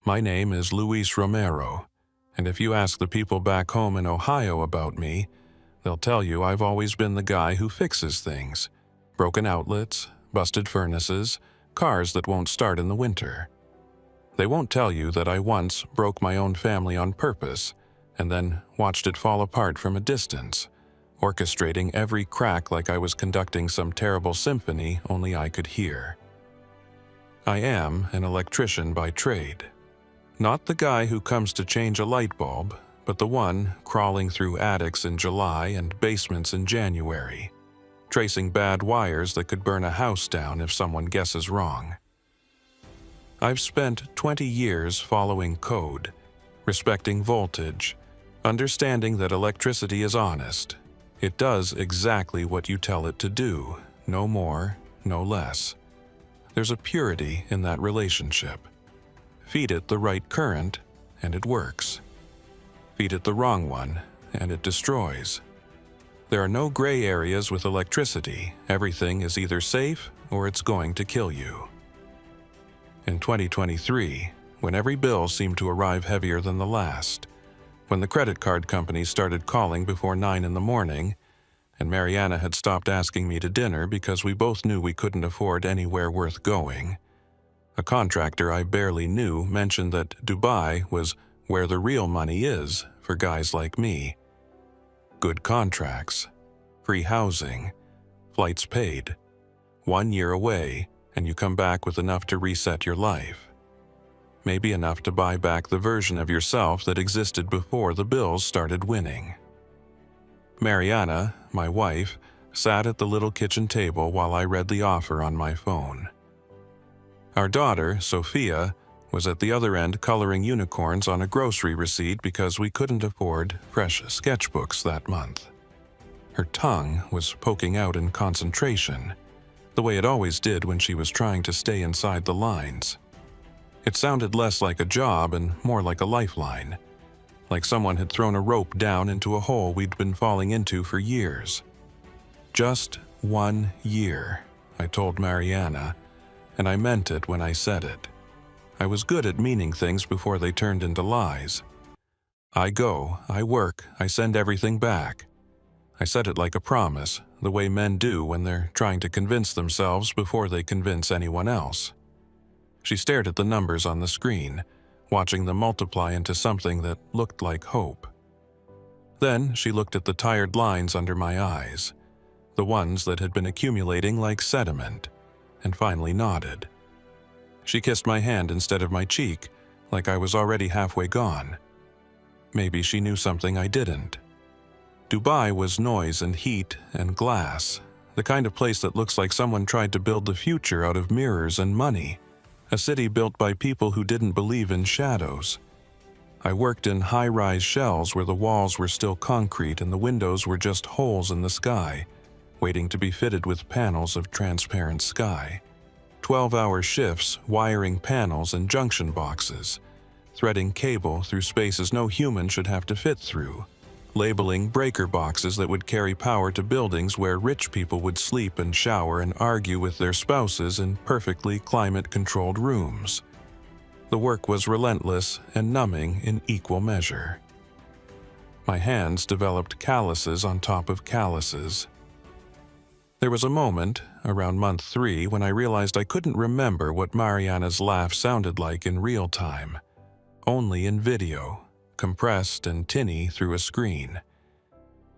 My name is Luis Romero, and if you ask the people back home in Ohio about me, they'll tell you I've always been the guy who fixes things. Broken outlets, busted furnaces, cars that won't start in the winter. They won't tell you that I once broke my own family on purpose and then watched it fall apart from a distance, orchestrating every crack like I was conducting some terrible symphony only I could hear. I am an electrician by trade. Not the guy who comes to change a light bulb, but the one crawling through attics in July and basements in January, tracing bad wires that could burn a house down if someone guesses wrong. I've spent 20 years following code, respecting voltage, understanding that electricity is honest. It does exactly what you tell it to do, no more, no less. There's a purity in that relationship. Feed it the right current, and it works. Feed it the wrong one, and it destroys. There are no gray areas with electricity. Everything is either safe or it's going to kill you. In 2023, when every bill seemed to arrive heavier than the last, when the credit card companies started calling before 9 in the morning, and Mariana had stopped asking me to dinner because we both knew we couldn't afford anywhere worth going, a contractor I barely knew mentioned that Dubai was where the real money is for guys like me. Good contracts, free housing, flights paid, 1 year away, and you come back with enough to reset your life. Maybe enough to buy back the version of yourself that existed before the bills started winning. Mariana, my wife, sat at the little kitchen table while I read the offer on my phone. Our daughter, Sofia, was at the other end coloring unicorns on a grocery receipt because we couldn't afford fresh sketchbooks that month. Her tongue was poking out in concentration, the way it always did when she was trying to stay inside the lines. It sounded less like a job and more like a lifeline, like someone had thrown a rope down into a hole we'd been falling into for years. Just 1 year, I told Mariana, and I meant it when I said it. I was good at meaning things before they turned into lies. I go, I work, I send everything back. I said it like a promise, the way men do when they're trying to convince themselves before they convince anyone else. She stared at the numbers on the screen, watching them multiply into something that looked like hope. Then she looked at the tired lines under my eyes, the ones that had been accumulating like sediment, and finally nodded. She kissed my hand instead of my cheek, like I was already halfway gone. Maybe she knew something I didn't. Dubai was noise and heat and glass, the kind of place that looks like someone tried to build the future out of mirrors and money, a city built by people who didn't believe in shadows. I worked in high-rise shells where the walls were still concrete and the windows were just holes in the sky, waiting to be fitted with panels of transparent sky. 12-hour shifts wiring panels and junction boxes, threading cable through spaces no human should have to fit through, labeling breaker boxes that would carry power to buildings where rich people would sleep and shower and argue with their spouses in perfectly climate-controlled rooms. The work was relentless and numbing in equal measure. My hands developed calluses on top of calluses. There was a moment, around month 3, when I realized I couldn't remember what Mariana's laugh sounded like in real time, only in video, compressed and tinny through a screen.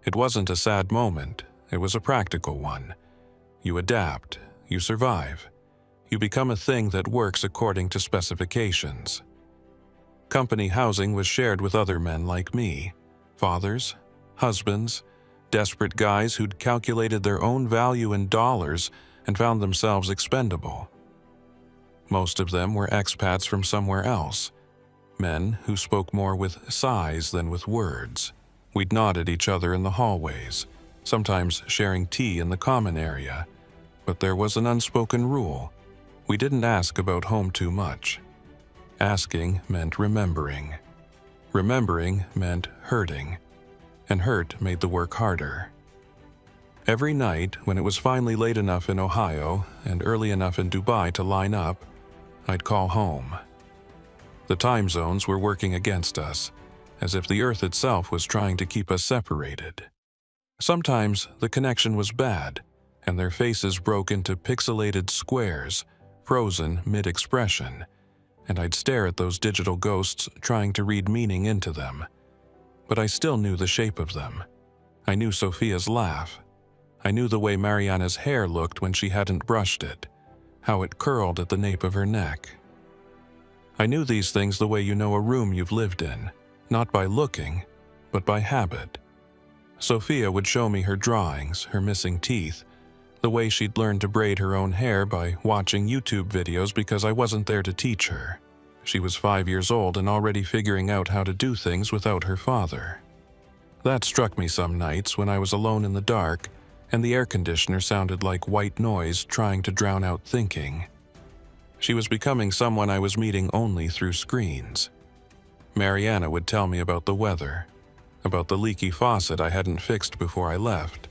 It wasn't a sad moment, it was a practical one. You adapt, you survive. You become a thing that works according to specifications. Company housing was shared with other men like me, fathers, husbands, desperate guys who'd calculated their own value in dollars and found themselves expendable. Most of them were expats from somewhere else, men who spoke more with sighs than with words. We'd nod at each other in the hallways, sometimes sharing tea in the common area, but there was an unspoken rule. We didn't ask about home too much. Asking meant remembering. Remembering meant hurting, and hurt made the work harder. Every night, when it was finally late enough in Ohio and early enough in Dubai to line up, I'd call home. The time zones were working against us, as if the Earth itself was trying to keep us separated. Sometimes the connection was bad, and their faces broke into pixelated squares, frozen mid-expression, and I'd stare at those digital ghosts trying to read meaning into them. But I still knew the shape of them. I knew Sofia's laugh. I knew the way Mariana's hair looked when she hadn't brushed it, how it curled at the nape of her neck. I knew these things the way you know a room you've lived in, not by looking, but by habit. Sofia would show me her drawings, her missing teeth, the way she'd learned to braid her own hair by watching YouTube videos because I wasn't there to teach her. She was 5 years old and already figuring out how to do things without her father. That struck me some nights when I was alone in the dark and the air conditioner sounded like white noise trying to drown out thinking. She was becoming someone I was meeting only through screens. Mariana would tell me about the weather, about the leaky faucet I hadn't fixed before I left,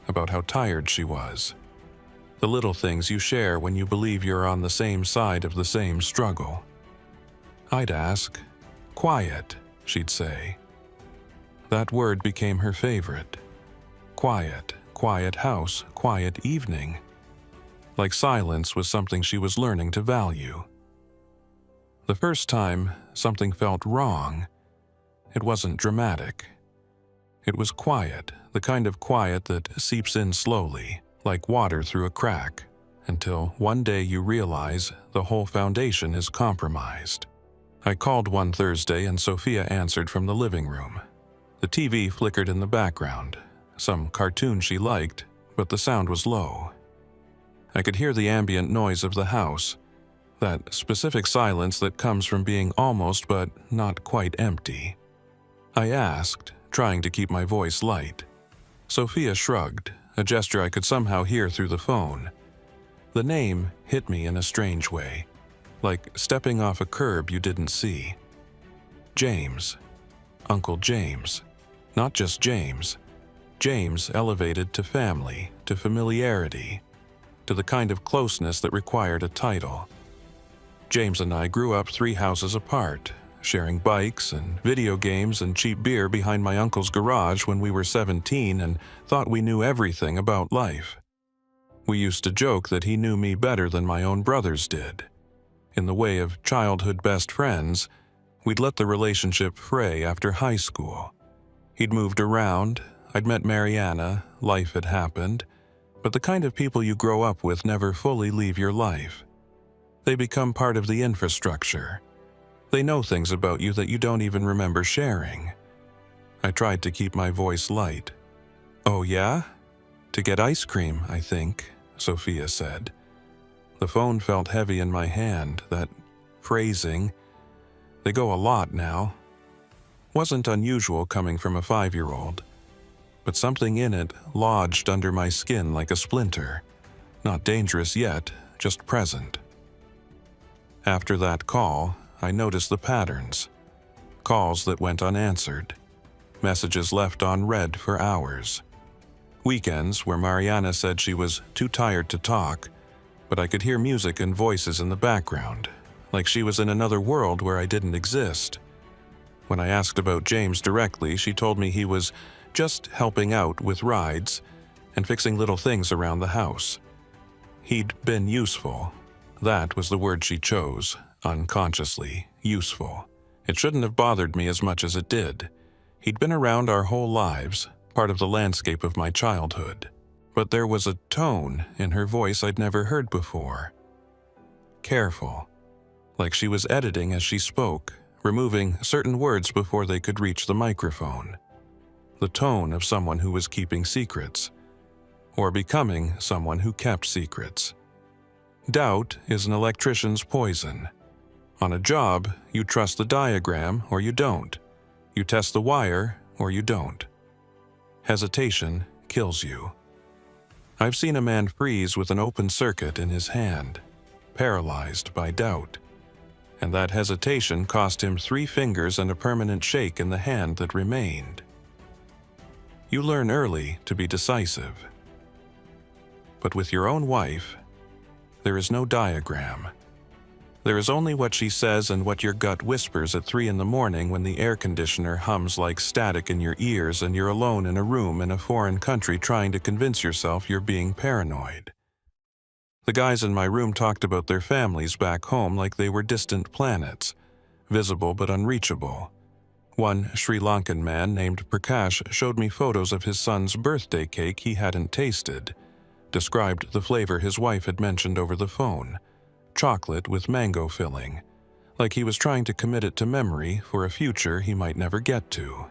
about how tired she was. The little things you share when you believe you're on the same side of the same struggle. I'd ask, "Quiet," she'd say. That word became her favorite. Quiet, quiet house, quiet evening. Like silence was something she was learning to value. The first time something felt wrong, it wasn't dramatic. It was quiet, the kind of quiet that seeps in slowly, like water through a crack, until one day you realize the whole foundation is compromised. I called one Thursday and Sofia answered from the living room. The TV flickered in the background, some cartoon she liked, but the sound was low. I could hear the ambient noise of the house, that specific silence that comes from being almost but not quite empty. I asked, trying to keep my voice light. Sofia shrugged, a gesture I could somehow hear through the phone. The name hit me in a strange way, like stepping off a curb you didn't see. James. Uncle James. Not just James. James elevated to family, to familiarity, to the kind of closeness that required a title. James and I grew up 3 houses apart, sharing bikes and video games and cheap beer behind my uncle's garage when we were 17 and thought we knew everything about life. We used to joke that he knew me better than my own brothers did. In the way of childhood best friends, we'd let the relationship fray after high school. He'd moved around, I'd met Mariana, life had happened, but the kind of people you grow up with never fully leave your life. They become part of the infrastructure. They know things about you that you don't even remember sharing. I tried to keep my voice light. "Oh yeah? To get ice cream, I think," Sofia said. The phone felt heavy in my hand, that phrasing. They go a lot now. Wasn't unusual coming from a 5-year-old, but something in it lodged under my skin like a splinter. Not dangerous yet, just present. After that call, I noticed the patterns. Calls that went unanswered. Messages left on read for hours. Weekends where Mariana said she was too tired to talk, but I could hear music and voices in the background, like she was in another world where I didn't exist. When I asked about James directly, she told me he was just helping out with rides and fixing little things around the house. He'd been useful. That was the word she chose, unconsciously, useful. It shouldn't have bothered me as much as it did. He'd been around our whole lives, part of the landscape of my childhood. But there was a tone in her voice I'd never heard before. Careful, like she was editing as she spoke, removing certain words before they could reach the microphone. The tone of someone who was keeping secrets, or becoming someone who kept secrets. Doubt is an electrician's poison. On a job, you trust the diagram or you don't. You test the wire or you don't. Hesitation kills you. I've seen a man freeze with an open circuit in his hand, paralyzed by doubt. And that hesitation cost him 3 fingers and a permanent shake in the hand that remained. You learn early to be decisive. But with your own wife, there is no diagram. There is only what she says and what your gut whispers at 3 in the morning when the air conditioner hums like static in your ears and you're alone in a room in a foreign country trying to convince yourself you're being paranoid. The guys in my room talked about their families back home like they were distant planets, visible but unreachable. One Sri Lankan man named Prakash showed me photos of his son's birthday cake he hadn't tasted, described the flavor his wife had mentioned over the phone, chocolate with mango filling, like he was trying to commit it to memory for a future he might never get to.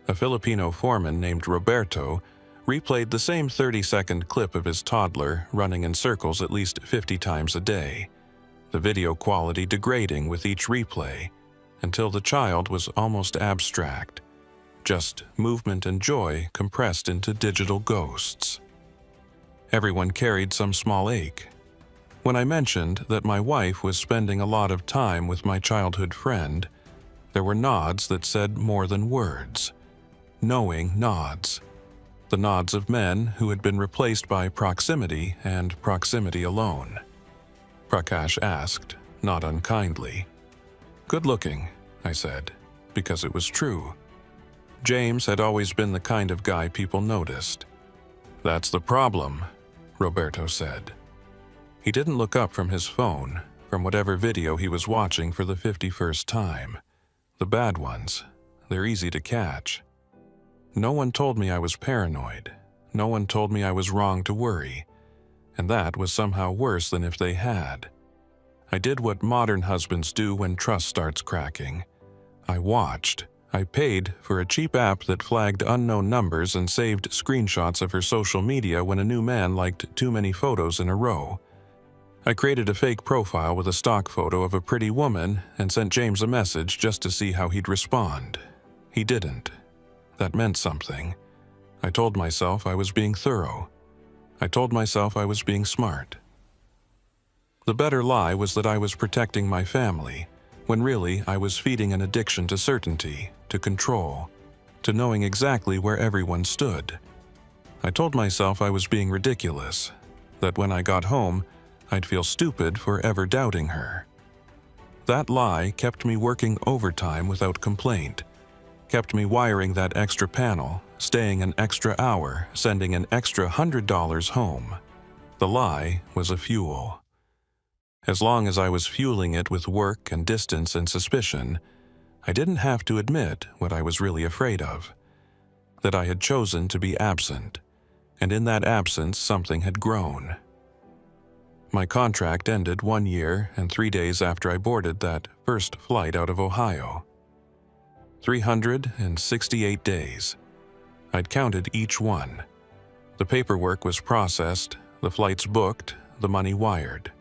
A Filipino foreman named Roberto replayed the same 30-second clip of his toddler running in circles at least 50 times a day, the video quality degrading with each replay until the child was almost abstract, just movement and joy compressed into digital ghosts. Everyone carried some small ache. When I mentioned that my wife was spending a lot of time with my childhood friend, there were nods that said more than words. Knowing nods. The nods of men who had been replaced by proximity and proximity alone. Prakash asked, not unkindly. "Good looking," I said, because it was true. James had always been the kind of guy people noticed. "That's the problem," Roberto said. He didn't look up from his phone, from whatever video he was watching for the 51st time. The bad ones, they're easy to catch. No one told me I was paranoid. No one told me I was wrong to worry. And that was somehow worse than if they had. I did what modern husbands do when trust starts cracking. I watched. I paid for a cheap app that flagged unknown numbers and saved screenshots of her social media when a new man liked too many photos in a row. I created a fake profile with a stock photo of a pretty woman and sent James a message just to see how he'd respond. He didn't. That meant something. I told myself I was being thorough. I told myself I was being smart. The better lie was that I was protecting my family, when really I was feeding an addiction to certainty, to control, to knowing exactly where everyone stood. I told myself I was being ridiculous, that when I got home, I'd feel stupid for ever doubting her. That lie kept me working overtime without complaint, kept me wiring that extra panel, staying an extra hour, sending an extra $100 home. The lie was a fuel. As long as I was fueling it with work and distance and suspicion, I didn't have to admit what I was really afraid of, that I had chosen to be absent, and in that absence something had grown. My contract ended 1 year and 3 days after I boarded that first flight out of Ohio. 368 days. I'd counted each one. The paperwork was processed, the flights booked, the money wired.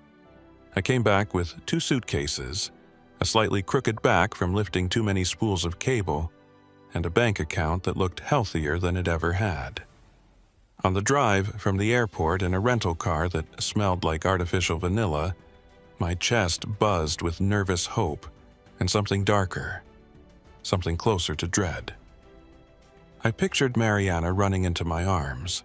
I came back with 2 suitcases, a slightly crooked back from lifting too many spools of cable, and a bank account that looked healthier than it ever had. On the drive from the airport in a rental car that smelled like artificial vanilla, my chest buzzed with nervous hope and something darker, something closer to dread. I pictured Mariana running into my arms,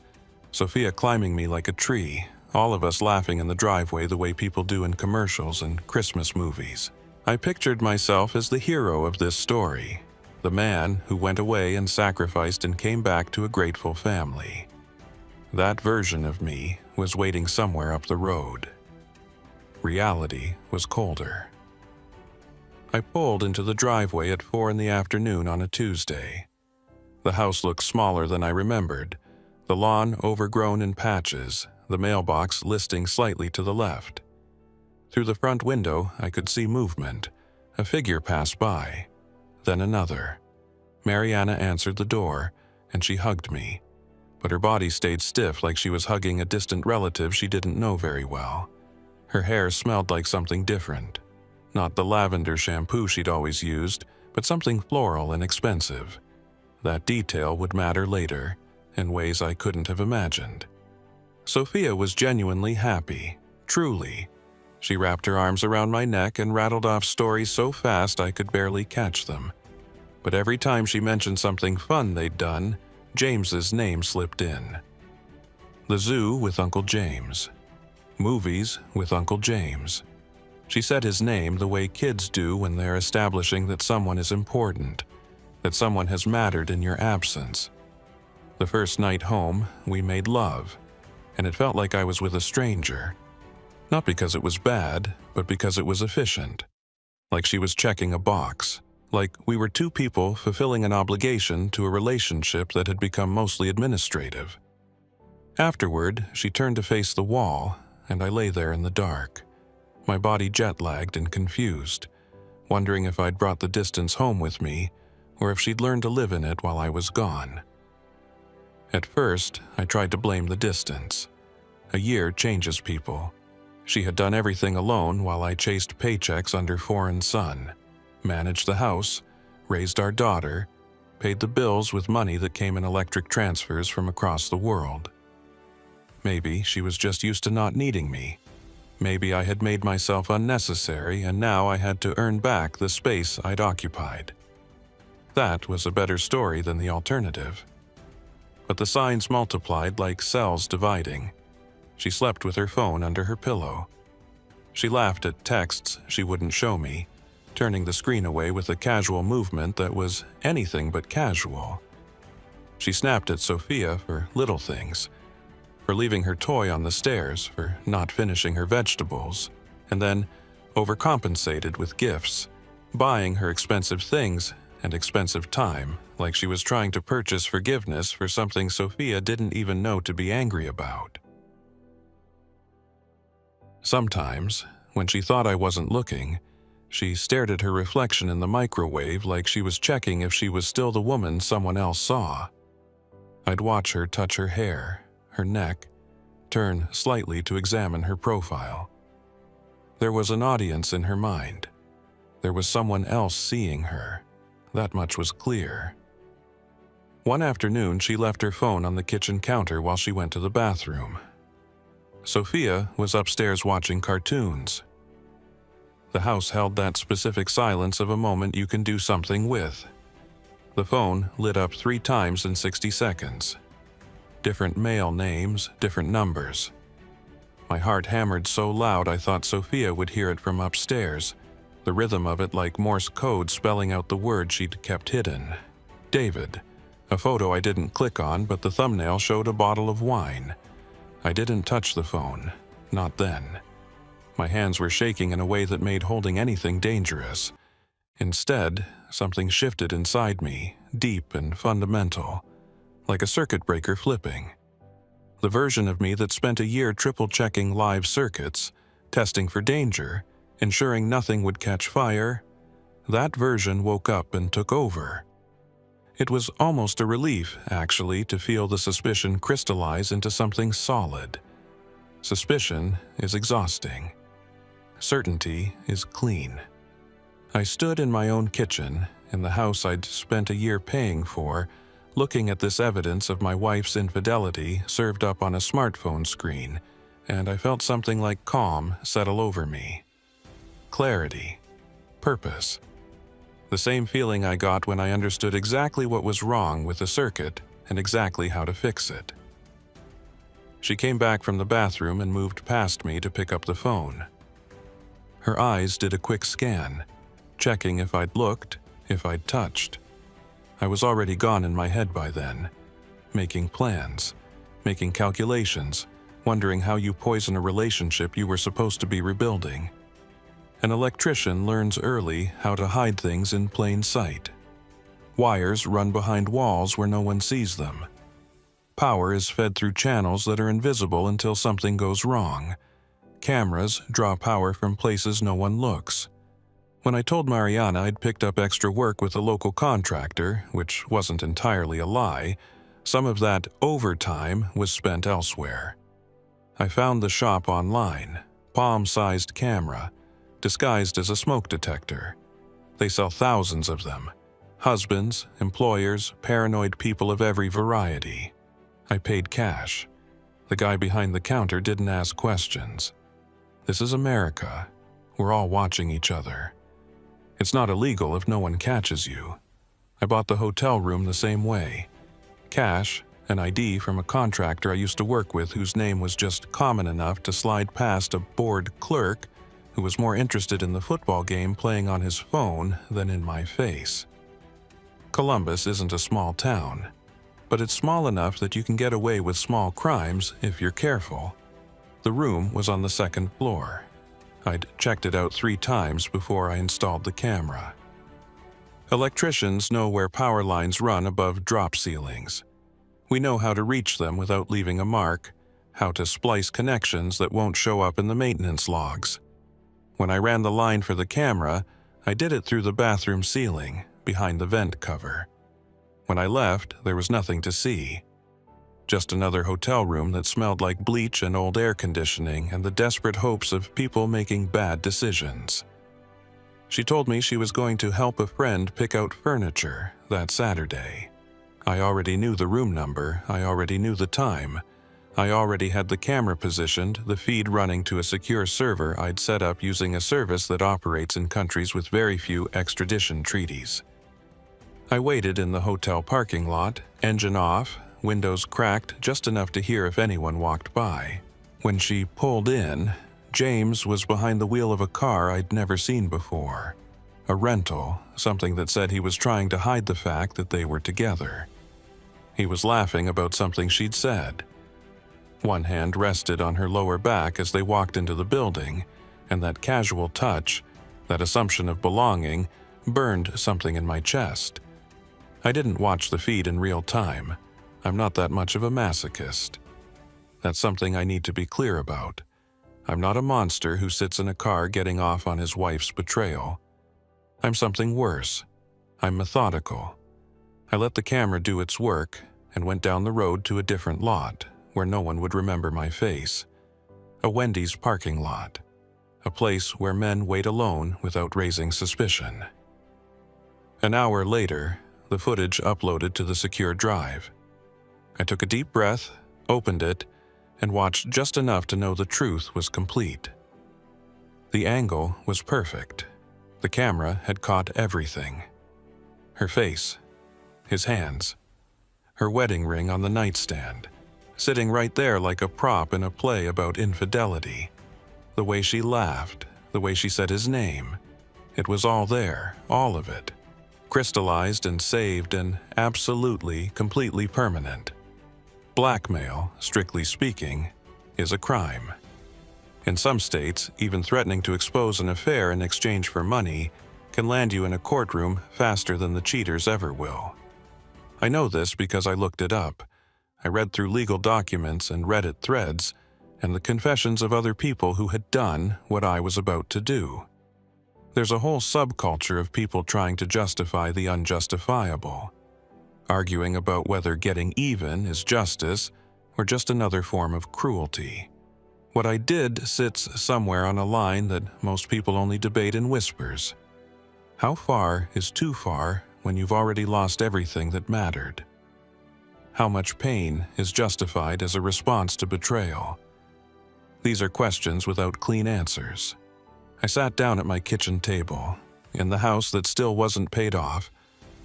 Sofia climbing me like a tree, all of us laughing in the driveway the way people do in commercials and Christmas movies. I pictured myself as the hero of this story, the man who went away and sacrificed and came back to a grateful family. That version of me was waiting somewhere up the road. Reality was colder. I pulled into the driveway at 4 in the afternoon on a Tuesday. The house looked smaller than I remembered, the lawn overgrown in patches, the mailbox listing slightly to the left. Through the front window, I could see movement. A figure passed by, then another. Mariana answered the door, and she hugged me, but her body stayed stiff like she was hugging a distant relative she didn't know very well. Her hair smelled like something different. Not the lavender shampoo she'd always used, but something floral and expensive. That detail would matter later, in ways I couldn't have imagined. Sofia was genuinely happy, truly. She wrapped her arms around my neck and rattled off stories so fast I could barely catch them. But every time she mentioned something fun they'd done, James's name slipped in. The zoo with Uncle James. Movies with Uncle James. She said his name the way kids do when they're establishing that someone is important, that someone has mattered in your absence. The first night home, we made love, and it felt like I was with a stranger. Not because it was bad, but because it was efficient. Like she was checking a box. Like we were two people fulfilling an obligation to a relationship that had become mostly administrative. Afterward, she turned to face the wall, and I lay there in the dark, my body jet-lagged and confused, wondering if I'd brought the distance home with me, or if she'd learned to live in it while I was gone. At first, I tried to blame the distance. A year changes people. She had done everything alone while I chased paychecks under foreign sun, managed the house, raised our daughter, paid the bills with money that came in electric transfers from across the world. Maybe she was just used to not needing me. Maybe I had made myself unnecessary and now I had to earn back the space I'd occupied. That was a better story than the alternative. But the signs multiplied like cells dividing. She slept with her phone under her pillow. She laughed at texts she wouldn't show me, turning the screen away with a casual movement that was anything but casual. She snapped at Sofia for little things, for leaving her toy on the stairs, for not finishing her vegetables, and then overcompensated with gifts, buying her expensive things and expensive time, like she was trying to purchase forgiveness for something Sofia didn't even know to be angry about. Sometimes, when she thought I wasn't looking, she stared at her reflection in the microwave like she was checking if she was still the woman someone else saw. I'd watch her touch her hair, her neck, turn slightly to examine her profile. There was an audience in her mind. There was someone else seeing her. That much was clear. One afternoon, she left her phone on the kitchen counter while she went to the bathroom. Sofia was upstairs watching cartoons. The house held that specific silence of a moment you can do something with. The phone lit up 3 times in 60 seconds. Different male names, different numbers. My heart hammered so loud I thought Sofia would hear it from upstairs, the rhythm of it like Morse code spelling out the word she'd kept hidden. David. A photo I didn't click on, but the thumbnail showed a bottle of wine. I didn't touch the phone. Not then. My hands were shaking in a way that made holding anything dangerous. Instead, something shifted inside me, deep and fundamental, like a circuit breaker flipping. The version of me that spent a year triple-checking live circuits, testing for danger, ensuring nothing would catch fire, that version woke up and took over. It was almost a relief, actually, to feel the suspicion crystallize into something solid. Suspicion is exhausting. Certainty is clean. I stood in my own kitchen, in the house I'd spent a year paying for, looking at this evidence of my wife's infidelity served up on a smartphone screen, and I felt something like calm settle over me. Clarity. Purpose. The same feeling I got when I understood exactly what was wrong with the circuit and exactly how to fix it. She came back from the bathroom and moved past me to pick up the phone. Her eyes did a quick scan, checking if I'd looked, if I'd touched. I was already gone in my head by then, making plans, making calculations, wondering how you poison a relationship you were supposed to be rebuilding. An electrician learns early how to hide things in plain sight. Wires run behind walls where no one sees them. Power is fed through channels that are invisible until something goes wrong. Cameras draw power from places no one looks. When I told Mariana I'd picked up extra work with a local contractor, which wasn't entirely a lie, some of that overtime was spent elsewhere. I found the shop online, palm-sized camera, disguised as a smoke detector. They sell thousands of them. Husbands, employers, paranoid people of every variety. I paid cash. The guy behind the counter didn't ask questions. This is America. We're all watching each other. It's not illegal if no one catches you. I bought the hotel room the same way. Cash, an ID from a contractor I used to work with whose name was just common enough to slide past a bored clerk who was more interested in the football game playing on his phone than in my face. Columbus isn't a small town, but it's small enough that you can get away with small crimes if you're careful. The room was on the second floor. I'd checked it out 3 times before I installed the camera. Electricians know where power lines run above drop ceilings. We know how to reach them without leaving a mark, how to splice connections that won't show up in the maintenance logs. When I ran the line for the camera, I did it through the bathroom ceiling, behind the vent cover. When I left, there was nothing to see. Just another hotel room that smelled like bleach and old air conditioning and the desperate hopes of people making bad decisions. She told me she was going to help a friend pick out furniture that Saturday. I already knew the room number, I already knew the time. I already had the camera positioned, the feed running to a secure server I'd set up using a service that operates in countries with very few extradition treaties. I waited in the hotel parking lot, engine off, windows cracked just enough to hear if anyone walked by. When she pulled in, James was behind the wheel of a car I'd never seen before. A rental, something that said he was trying to hide the fact that they were together. He was laughing about something she'd said. One hand rested on her lower back as they walked into the building, and that casual touch, that assumption of belonging, burned something in my chest. I didn't watch the feed in real time. I'm not that much of a masochist. That's something I need to be clear about. I'm not a monster who sits in a car getting off on his wife's betrayal. I'm something worse. I'm methodical. I let the camera do its work and went down the road to a different lot where no one would remember my face. A Wendy's parking lot. A place where men wait alone without raising suspicion. An hour later, the footage uploaded to the secure drive. I took a deep breath, opened it, and watched just enough to know the truth was complete. The angle was perfect. The camera had caught everything. Her face, his hands, her wedding ring on the nightstand, sitting right there like a prop in a play about infidelity. The way she laughed, the way she said his name. It was all there, all of it. Crystallized and saved and absolutely, completely permanent. Blackmail, strictly speaking, is a crime. In some states, even threatening to expose an affair in exchange for money can land you in a courtroom faster than the cheaters ever will. I know this because I looked it up. I read through legal documents and Reddit threads and the confessions of other people who had done what I was about to do. There's a whole subculture of people trying to justify the unjustifiable, arguing about whether getting even is justice or just another form of cruelty. What I did sits somewhere on a line that most people only debate in whispers. How far is too far when you've already lost everything that mattered? How much pain is justified as a response to betrayal? These are questions without clean answers. I sat down at my kitchen table, in the house that still wasn't paid off,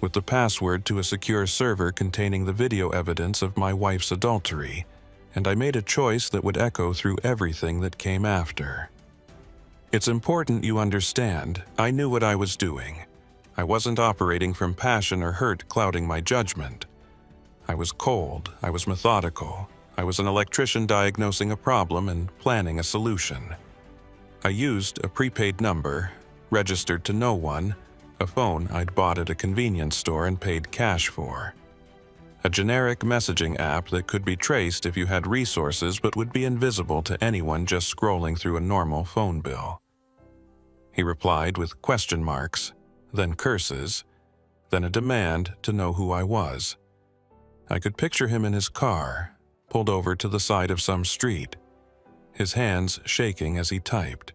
with the password to a secure server containing the video evidence of my wife's adultery, and I made a choice that would echo through everything that came after. It's important you understand, I knew what I was doing. I wasn't operating from passion or hurt clouding my judgment. I was cold, I was methodical, I was an electrician diagnosing a problem and planning a solution. I used a prepaid number, registered to no one, a phone I'd bought at a convenience store and paid cash for. A generic messaging app that could be traced if you had resources but would be invisible to anyone just scrolling through a normal phone bill. He replied with question marks, then curses, then a demand to know who I was. I could picture him in his car, pulled over to the side of some street, his hands shaking as he typed.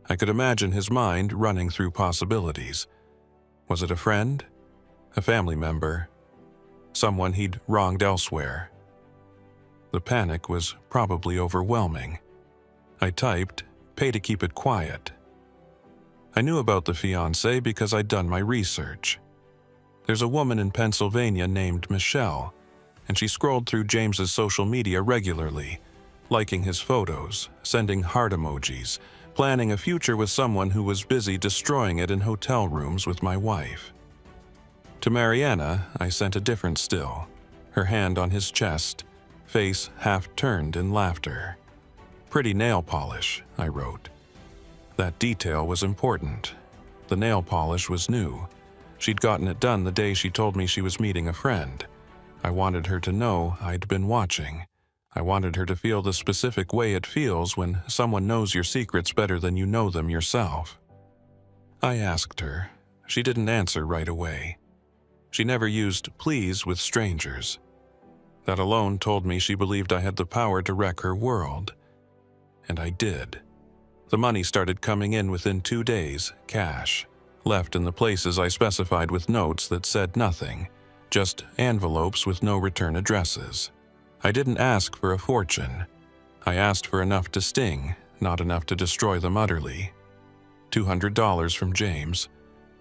I could imagine his mind running through possibilities. Was it a friend? A family member? Someone he'd wronged elsewhere? The panic was probably overwhelming. I typed, "Pay to keep it quiet." I knew about the fiancé because I'd done my research. There's a woman in Pennsylvania named Michelle, and she scrolled through James's social media regularly, liking his photos, sending heart emojis, planning a future with someone who was busy destroying it in hotel rooms with my wife. To Mariana, I sent a different still, her hand on his chest, face half turned in laughter. "Pretty nail polish," I wrote. That detail was important. The nail polish was new. She'd gotten it done the day she told me she was meeting a friend. I wanted her to know I'd been watching. I wanted her to feel the specific way it feels when someone knows your secrets better than you know them yourself. I asked her. She didn't answer right away. She never used please with strangers. That alone told me she believed I had the power to wreck her world. And I did. The money started coming in within 2 days, cash, left in the places I specified with notes that said nothing, just envelopes with no return addresses. I didn't ask for a fortune. I asked for enough to sting, not enough to destroy them utterly. $200 from James,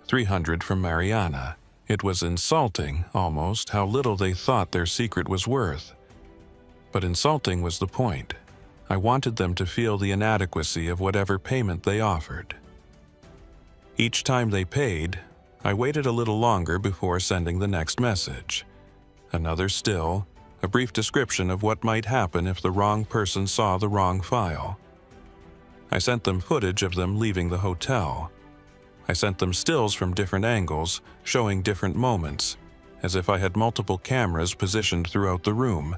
$300 from Mariana. It was insulting, almost, how little they thought their secret was worth. But insulting was the point. I wanted them to feel the inadequacy of whatever payment they offered. Each time they paid, I waited a little longer before sending the next message. Another still, a brief description of what might happen if the wrong person saw the wrong file. I sent them footage of them leaving the hotel. I sent them stills from different angles, showing different moments, as if I had multiple cameras positioned throughout the room,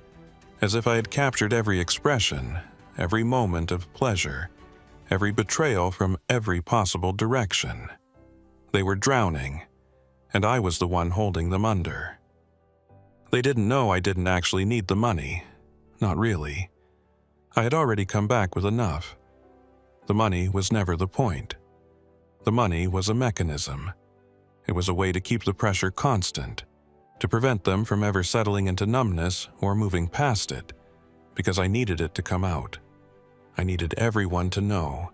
as if I had captured every expression, every moment of pleasure, every betrayal from every possible direction. They were drowning, and I was the one holding them under. They didn't know I didn't actually need the money. Not really. I had already come back with enough. The money was never the point. The money was a mechanism. It was a way to keep the pressure constant, to prevent them from ever settling into numbness or moving past it, because I needed it to come out. I needed everyone to know,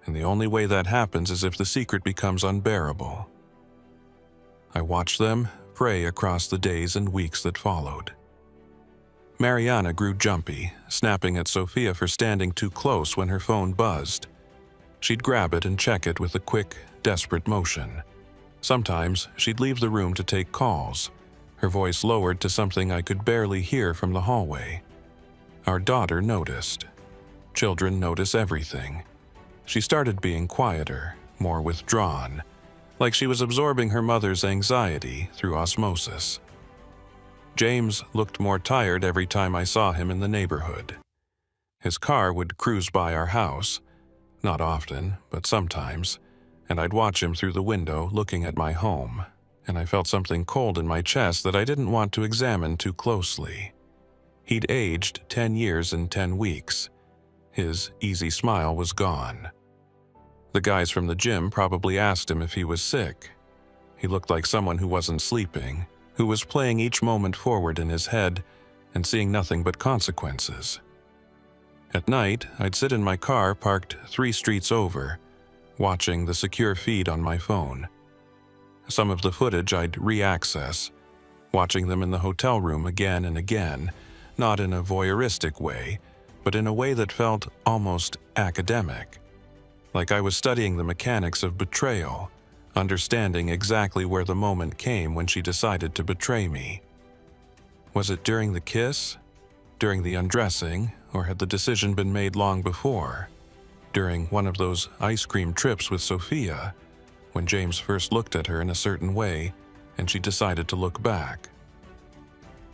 and the only way that happens is if the secret becomes unbearable. I watched them pray across the days and weeks that followed. Mariana grew jumpy, snapping at Sofia for standing too close when her phone buzzed. She'd grab it and check it with a quick, desperate motion. Sometimes she'd leave the room to take calls, her voice lowered to something I could barely hear from the hallway. Our daughter noticed. Children notice everything. She started being quieter, more withdrawn, like she was absorbing her mother's anxiety through osmosis. James looked more tired every time I saw him in the neighborhood. His car would cruise by our house, not often, but sometimes, and I'd watch him through the window looking at my home, and I felt something cold in my chest that I didn't want to examine too closely. He'd aged 10 years in 10 weeks. His easy smile was gone. The guys from the gym probably asked him if he was sick. He looked like someone who wasn't sleeping, who was playing each moment forward in his head and seeing nothing but consequences. At night, I'd sit in my car parked 3 streets over, watching the secure feed on my phone. Some of the footage I'd re-access, watching them in the hotel room again and again, not in a voyeuristic way, but in a way that felt almost academic. Like I was studying the mechanics of betrayal, understanding exactly where the moment came when she decided to betray me. Was it during the kiss? During the undressing? Or had the decision been made long before? During one of those ice cream trips with Sofia, when James first looked at her in a certain way and she decided to look back.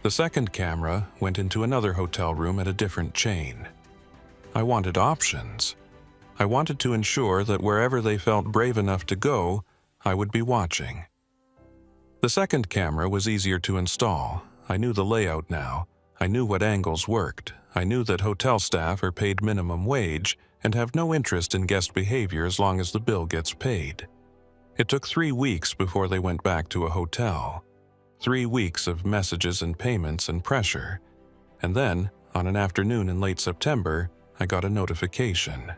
The second camera went into another hotel room at a different chain. I wanted options. I wanted to ensure that wherever they felt brave enough to go, I would be watching. The second camera was easier to install. I knew the layout now. I knew what angles worked. I knew that hotel staff are paid minimum wage and have no interest in guest behavior as long as the bill gets paid. It took 3 weeks before they went back to a hotel. 3 weeks of messages and payments and pressure. And then, on an afternoon in late September, I got a notification.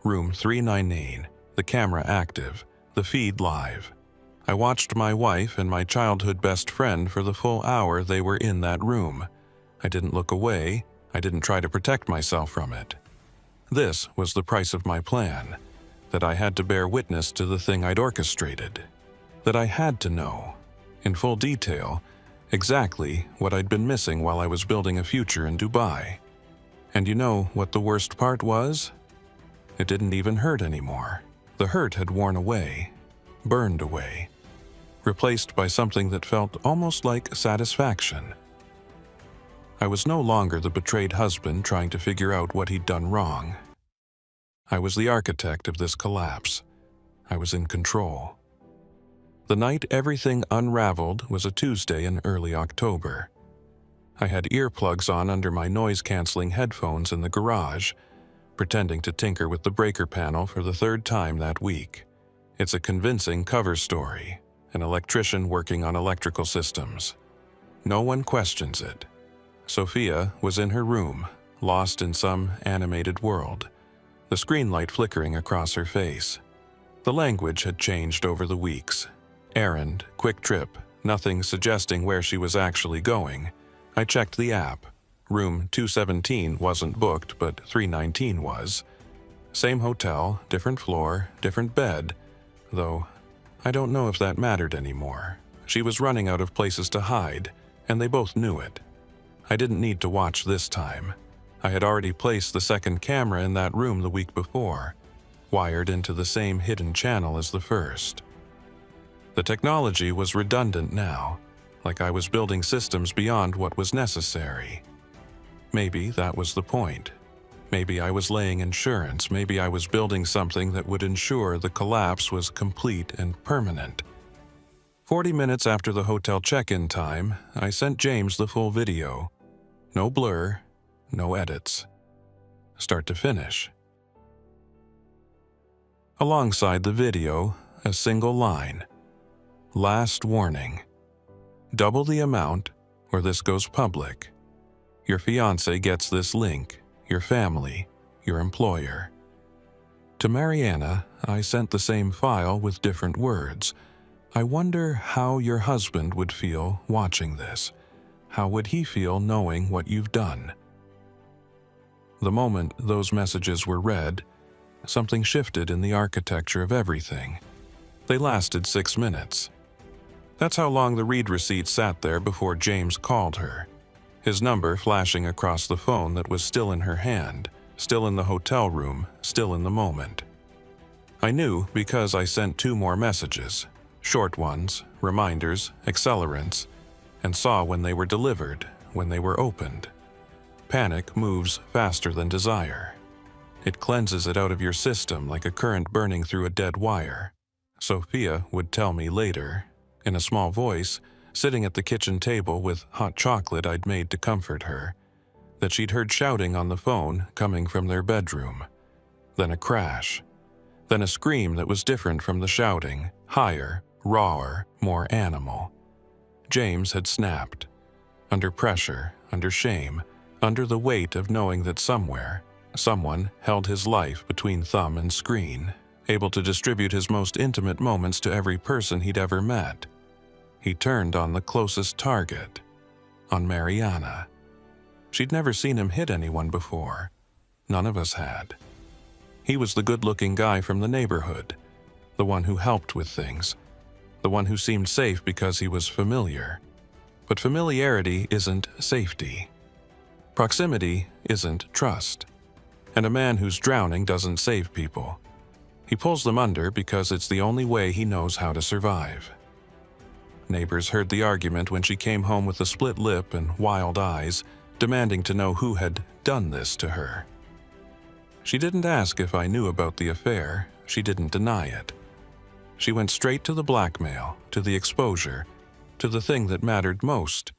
Room 398, the camera active, the feed live. I watched my wife and my childhood best friend for the full hour they were in that room. I didn't look away. I didn't try to protect myself from it. This was the price of my plan, that I had to bear witness to the thing I'd orchestrated, that I had to know, in full detail, exactly what I'd been missing while I was building a future in Dubai. And you know what the worst part was? It didn't even hurt anymore. The hurt had worn away, burned away, replaced by something that felt almost like satisfaction. I was no longer the betrayed husband trying to figure out what he'd done wrong. I was the architect of this collapse. I was in control. The night everything unraveled was a Tuesday in early October. I had earplugs on under my noise-canceling headphones in the garage, pretending to tinker with the breaker panel for the third time that week. It's a convincing cover story, an electrician working on electrical systems. No one questions it. Sofia was in her room, lost in some animated world, the screen light flickering across her face. The language had changed over the weeks. Errand, quick trip, nothing suggesting where she was actually going. I checked the app. Room 217 wasn't booked, but 319 was. Same hotel, different floor, different bed, though I don't know if that mattered anymore. She was running out of places to hide, and they both knew it. I didn't need to watch this time. I had already placed the second camera in that room the week before, wired into the same hidden channel as the first. The technology was redundant now, like I was building systems beyond what was necessary. Maybe that was the point. Maybe I was laying insurance. Maybe I was building something that would ensure the collapse was complete and permanent. 40 minutes after the hotel check-in time, I sent James the full video. No blur, no edits. Start to finish. Alongside the video, a single line. Last warning. Double the amount, or this goes public. Your fiance gets this link, your family, your employer. To Mariana, I sent the same file with different words. I wonder how your husband would feel watching this. How would he feel knowing what you've done? The moment those messages were read, something shifted in the architecture of everything. They lasted 6 minutes. That's how long the read receipt sat there before James called her. His number flashing across the phone that was still in her hand, still in the hotel room, still in the moment. I knew because I sent 2 more messages, short ones, reminders, accelerants, and saw when they were delivered, when they were opened. Panic moves faster than desire. It cleanses it out of your system like a current burning through a dead wire. Sofia would tell me later, in a small voice, sitting at the kitchen table with hot chocolate I'd made to comfort her, that she'd heard shouting on the phone coming from their bedroom. Then a crash. Then a scream that was different from the shouting, higher, rawer, more animal. James had snapped. Under pressure, under shame, under the weight of knowing that somewhere, someone held his life between thumb and screen, able to distribute his most intimate moments to every person he'd ever met. He turned on the closest target, on Mariana. She'd never seen him hit anyone before. None of us had. He was the good-looking guy from the neighborhood, the one who helped with things, the one who seemed safe because he was familiar. But familiarity isn't safety. Proximity isn't trust. And a man who's drowning doesn't save people. He pulls them under because it's the only way he knows how to survive. Neighbors heard the argument when she came home with a split lip and wild eyes, demanding to know who had done this to her. She didn't ask if I knew about the affair. She didn't deny it. She went straight to the blackmail, to the exposure, to the thing that mattered most.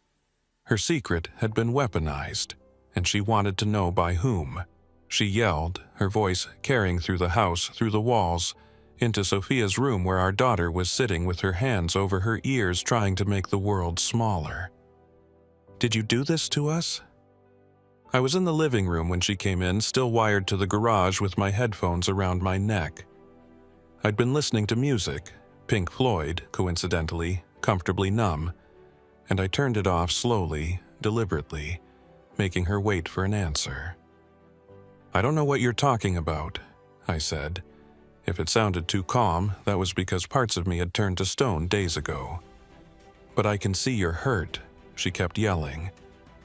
Her secret had been weaponized, and she wanted to know by whom. She yelled, her voice carrying through the house, through the walls, into Sofia's room where our daughter was sitting with her hands over her ears trying to make the world smaller. "Did you do this to us?" I was in the living room when she came in, still wired to the garage with my headphones around my neck. I'd been listening to music, Pink Floyd, coincidentally, comfortably numb, and I turned it off slowly, deliberately, making her wait for an answer. "I don't know what you're talking about," I said. If it sounded too calm, that was because parts of me had turned to stone days ago. "But I can see you're hurt," she kept yelling.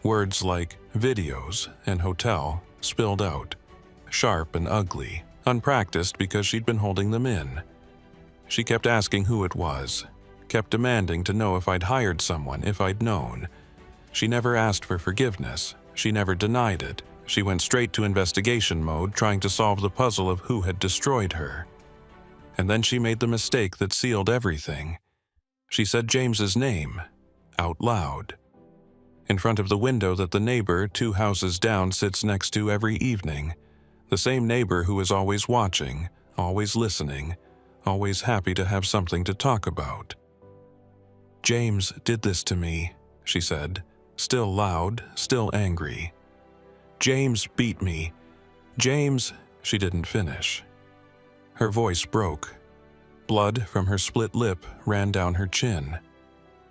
Words like videos and hotel spilled out, sharp and ugly, unpracticed because she'd been holding them in. She kept asking who it was, kept demanding to know if I'd hired someone, if I'd known. She never asked for forgiveness. She never denied it. She went straight to investigation mode, trying to solve the puzzle of who had destroyed her. And then she made the mistake that sealed everything. She said James's name, out loud, in front of the window that the neighbor 2 houses down sits next to every evening, the same neighbor who is always watching, always listening, always happy to have something to talk about. "James did this to me," she said, still loud, still angry. "James beat me. James—" She didn't finish. Her voice broke. Blood from her split lip ran down her chin.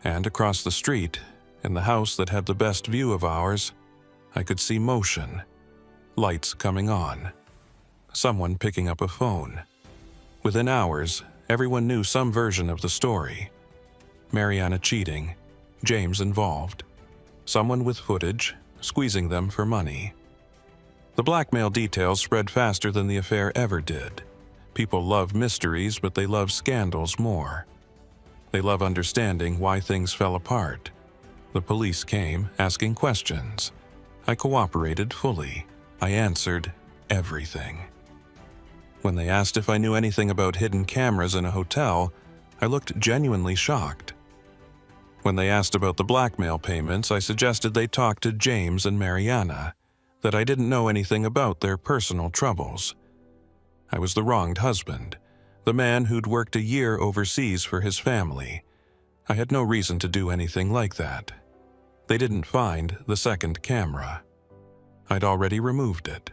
And across the street, in the house that had the best view of ours, I could see motion. Lights coming on. Someone picking up a phone. Within hours, everyone knew some version of the story. Mariana cheating, James involved. Someone with footage, squeezing them for money. The blackmail details spread faster than the affair ever did. People love mysteries, but they love scandals more. They love understanding why things fell apart. The police came, asking questions. I cooperated fully. I answered everything. When they asked if I knew anything about hidden cameras in a hotel, I looked genuinely shocked. When they asked about the blackmail payments, I suggested they talk to James and Mariana, that I didn't know anything about their personal troubles. I was the wronged husband, the man who'd worked a year overseas for his family. I had no reason to do anything like that. They didn't find the second camera. I'd already removed it.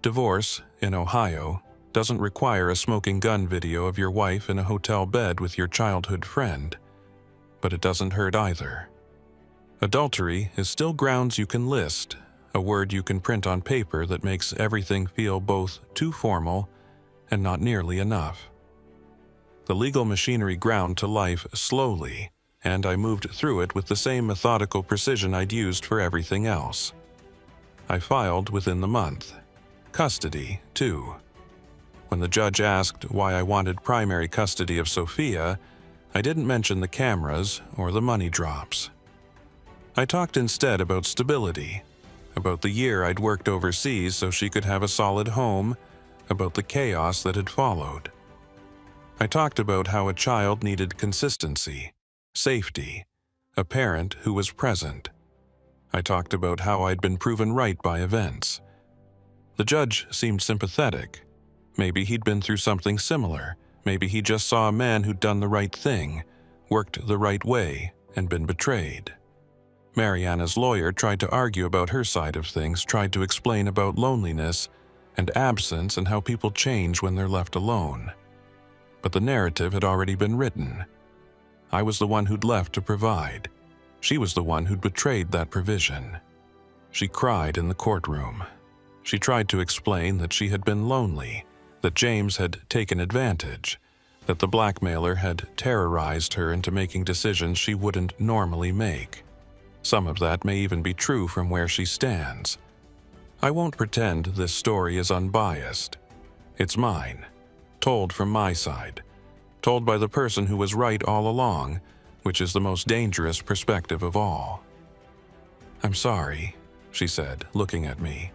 Divorce, in Ohio, doesn't require a smoking gun video of your wife in a hotel bed with your childhood friend, but it doesn't hurt either. Adultery is still grounds you can list, a word you can print on paper that makes everything feel both too formal and not nearly enough. The legal machinery ground to life slowly, and I moved through it with the same methodical precision I'd used for everything else. I filed within the month. Custody, too. When the judge asked why I wanted primary custody of Sofia, I didn't mention the cameras or the money drops. I talked instead about stability, about the year I'd worked overseas so she could have a solid home, about the chaos that had followed. I talked about how a child needed consistency, safety, a parent who was present. I talked about how I'd been proven right by events. The judge seemed sympathetic. Maybe he'd been through something similar. Maybe he just saw a man who'd done the right thing, worked the right way, and been betrayed. Mariana's lawyer tried to argue about her side of things, tried to explain about loneliness and absence and how people change when they're left alone. But the narrative had already been written. I was the one who'd left to provide. She was the one who'd betrayed that provision. She cried in the courtroom. She tried to explain that she had been lonely, that James had taken advantage, that the blackmailer had terrorized her into making decisions she wouldn't normally make. Some of that may even be true from where she stands. I won't pretend this story is unbiased. It's mine, told from my side, told by the person who was right all along, which is the most dangerous perspective of all. "I'm sorry," she said, looking at me.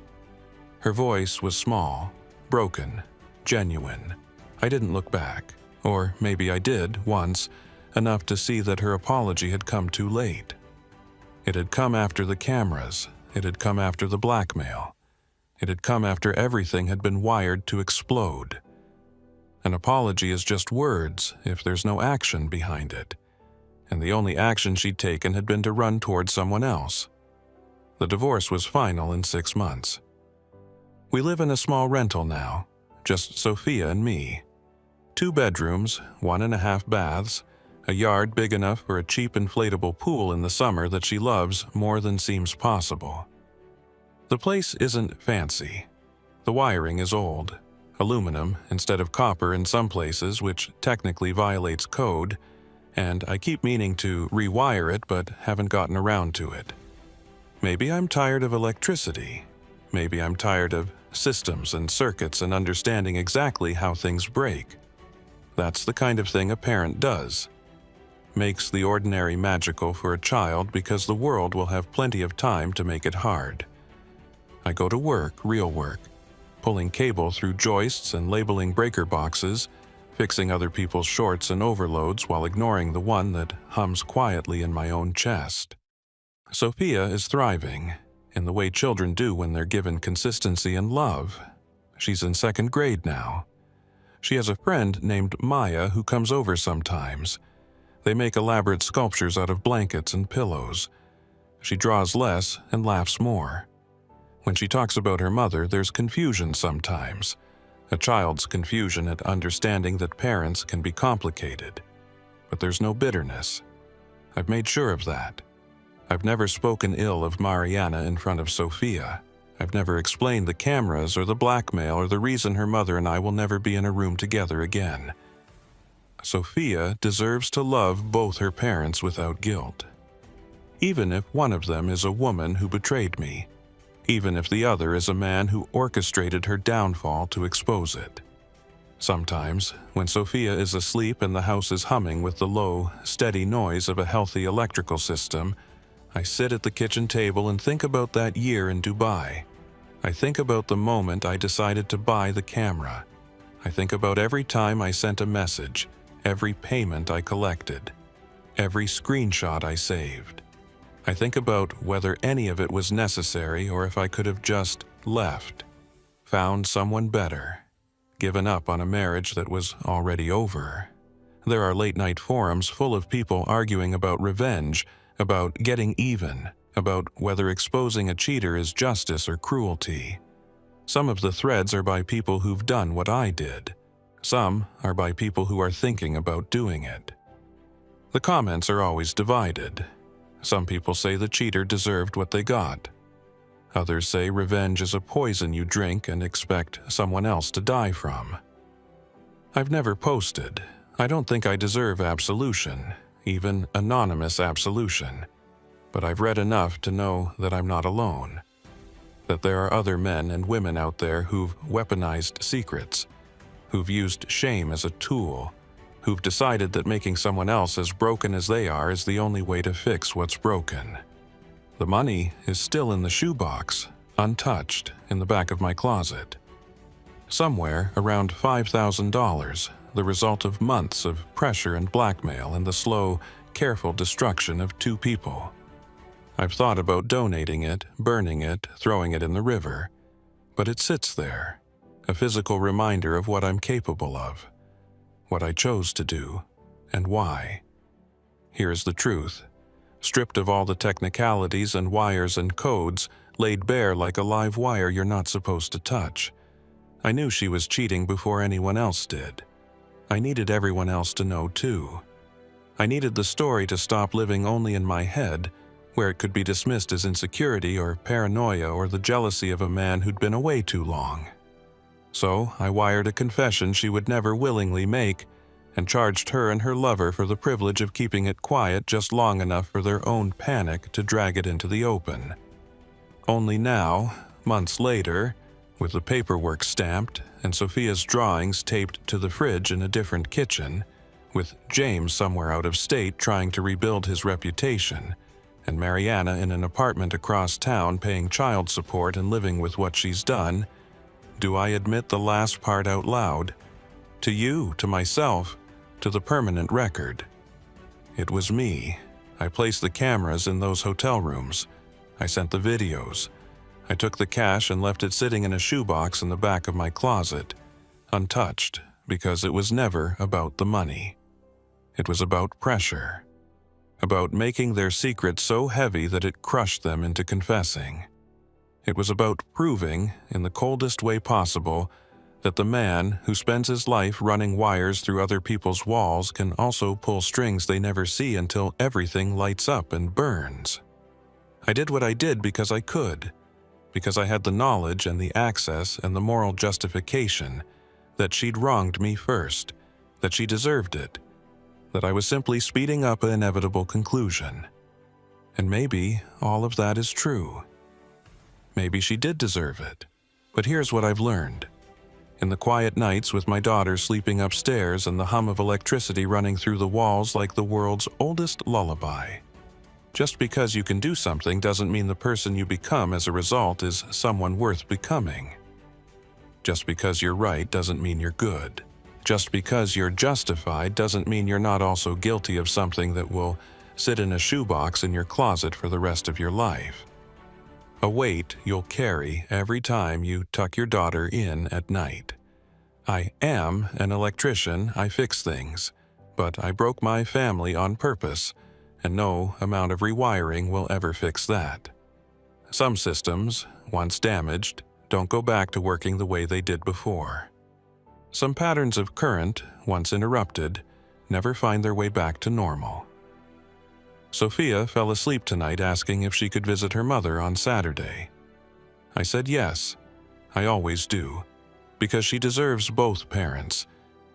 Her voice was small, broken, genuine. I didn't look back, or maybe I did once, enough to see that her apology had come too late. It had come after the cameras. It had come after the blackmail. It had come after everything had been wired to explode. An apology is just words if there's no action behind it, and the only action she'd taken had been to run toward someone else. The divorce was final in 6 months. We live in a small rental now, just Sofia and me. 2 bedrooms, 1.5 baths, a yard big enough for a cheap inflatable pool in the summer that she loves more than seems possible. The place isn't fancy. The wiring is old, aluminum instead of copper in some places, which technically violates code, and I keep meaning to rewire it but haven't gotten around to it. Maybe I'm tired of electricity. Maybe I'm tired of systems and circuits and understanding exactly how things break. That's the kind of thing a parent does. Makes the ordinary magical for a child because the world will have plenty of time to make it hard. I go to work, real work, pulling cable through joists and labeling breaker boxes, fixing other people's shorts and overloads while ignoring the one that hums quietly in my own chest. Sofia is thriving, in the way children do when they're given consistency and love. She's in 2nd grade now. She has a friend named Maya who comes over sometimes. They make elaborate sculptures out of blankets and pillows. She draws less and laughs more. When she talks about her mother, there's confusion sometimes. A child's confusion at understanding that parents can be complicated. But there's no bitterness. I've made sure of that. I've never spoken ill of Mariana in front of Sofia. I've never explained the cameras or the blackmail or the reason her mother and I will never be in a room together again. Sofia deserves to love both her parents without guilt. Even if one of them is a woman who betrayed me. Even if the other is a man who orchestrated her downfall to expose it. Sometimes, when Sofia is asleep and the house is humming with the low, steady noise of a healthy electrical system, I sit at the kitchen table and think about that year in Dubai. I think about the moment I decided to buy the camera. I think about every time I sent a message, every payment I collected, every screenshot I saved. I think about whether any of it was necessary or if I could have just left, found someone better, given up on a marriage that was already over. There are late-night forums full of people arguing about revenge, about getting even, about whether exposing a cheater is justice or cruelty. Some of the threads are by people who've done what I did. Some are by people who are thinking about doing it. The comments are always divided. Some people say the cheater deserved what they got. Others say revenge is a poison you drink and expect someone else to die from. I've never posted. I don't think I deserve absolution, even anonymous absolution. But I've read enough to know that I'm not alone. That there are other men and women out there who've weaponized secrets, who've used shame as a tool, who've decided that making someone else as broken as they are is the only way to fix what's broken. The money is still in the shoebox, untouched, in the back of my closet. Somewhere around $5,000, the result of months of pressure and blackmail and the slow, careful destruction of 2 people. I've thought about donating it, burning it, throwing it in the river. But it sits there, a physical reminder of what I'm capable of. What I chose to do, and why. Here's the truth. Stripped of all the technicalities and wires and codes, laid bare like a live wire you're not supposed to touch. I knew she was cheating before anyone else did. I needed everyone else to know too. I needed the story to stop living only in my head, where it could be dismissed as insecurity or paranoia or the jealousy of a man who'd been away too long. So I wired a confession she would never willingly make and charged her and her lover for the privilege of keeping it quiet just long enough for their own panic to drag it into the open. Only now, months later, with the paperwork stamped and Sofia's drawings taped to the fridge in a different kitchen, with James somewhere out of state trying to rebuild his reputation, and Mariana in an apartment across town paying child support and living with what she's done, do I admit the last part out loud? To you, to myself, to the permanent record. It was me. I placed the cameras in those hotel rooms. I sent the videos. I took the cash and left it sitting in a shoebox in the back of my closet, untouched, because it was never about the money. It was about pressure. About making their secret so heavy that it crushed them into confessing. It was about proving, in the coldest way possible, that the man who spends his life running wires through other people's walls can also pull strings they never see until everything lights up and burns. I did what I did because I could. because I had the knowledge and the access and the moral justification that she'd wronged me first, that she deserved it, that I was simply speeding up an inevitable conclusion. And maybe all of that is true. Maybe she did deserve it. But here's what I've learned. In the quiet nights with my daughter sleeping upstairs and the hum of electricity running through the walls like the world's oldest lullaby, just because you can do something doesn't mean the person you become as a result is someone worth becoming. Just because you're right doesn't mean you're good. Just because you're justified doesn't mean you're not also guilty of something that will sit in a shoebox in your closet for the rest of your life. A weight you'll carry every time you tuck your daughter in at night. I am an electrician, I fix things, but I broke my family on purpose, and no amount of rewiring will ever fix that. Some systems, once damaged, don't go back to working the way they did before. Some patterns of current, once interrupted, never find their way back to normal. Sofia fell asleep tonight asking if she could visit her mother on Saturday. I said yes, I always do, because she deserves both parents,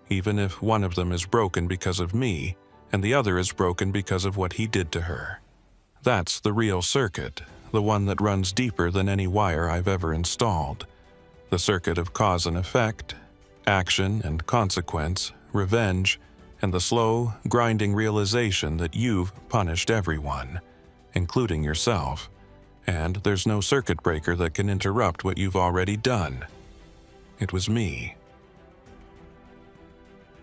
even if one of them is broken because of me and the other is broken because of what he did to her. That's the real circuit, the one that runs deeper than any wire I've ever installed. The circuit of cause and effect, action and consequence, revenge, and the slow, grinding realization that you've punished everyone, including yourself, and there's no circuit breaker that can interrupt what you've already done. It was me.